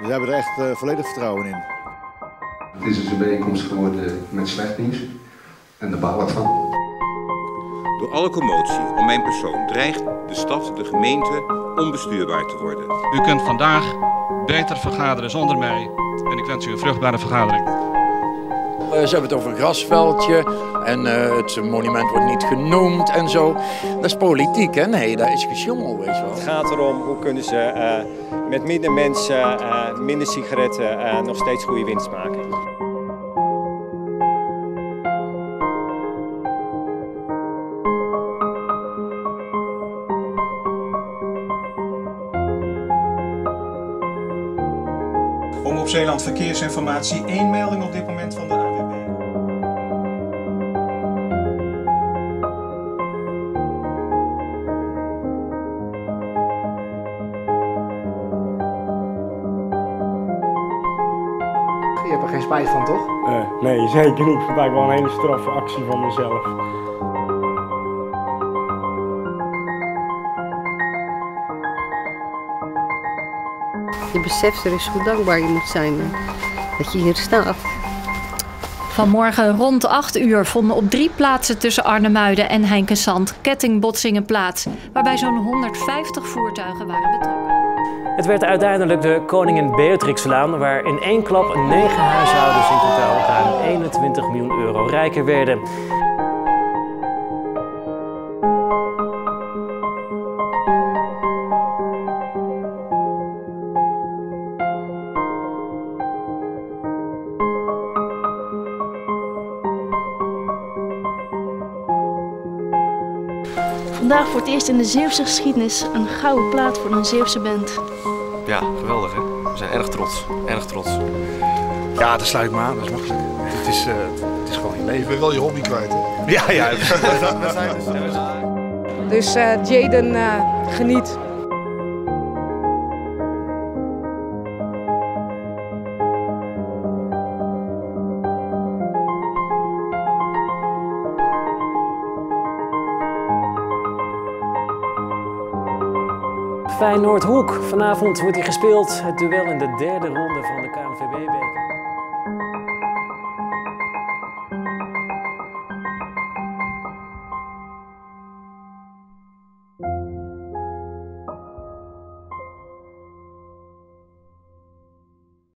Dus we hebben er echt volledig vertrouwen in. Het is dus een bijeenkomst geworden met slecht nieuws en daar baal ik van. Door alle commotie om mijn persoon dreigt de stad, de gemeente, onbestuurbaar te worden. U kunt vandaag beter vergaderen zonder mij en ik wens u een vruchtbare vergadering. Ze hebben het over een grasveldje en het monument wordt niet genoemd en zo. Dat is politiek, hè? Nee, dat is gesjoemel, weet je wel. Het gaat erom hoe kunnen ze met minder mensen, minder sigaretten nog steeds goede winst maken. Omroep Zeeland Verkeersinformatie, 1 melding op dit moment van de ANWB. Je hebt er geen spijt van, toch? Nee, zeker niet. Vond ik wel een hele straffe actie van mezelf. Je beseft er eens hoe dankbaar je moet zijn dat je hier staat. Vanmorgen rond 8 uur vonden op 3 plaatsen tussen Arnemuiden en Heinkensand kettingbotsingen plaats, waarbij zo'n 150 voertuigen waren betrokken. Het werd uiteindelijk de Koningin Beatrixlaan, waar in één klap 9 huishoudens in totaal ruim 21 miljoen euro rijker werden. Vandaag voor het eerst in de Zeeuwse geschiedenis een gouden plaat voor een Zeeuwse band. Ja, geweldig hè. We zijn erg trots. Erg trots. Ja, daar sluit ik me aan. Dat is makkelijk. Het is gewoon je leven. Je bent wel je hobby kwijt hè? Ja, ja. Dus Jaden, geniet. Feyenoord Hoek. Vanavond wordt hij gespeeld. Het duel in de derde ronde van de KNVB-beker.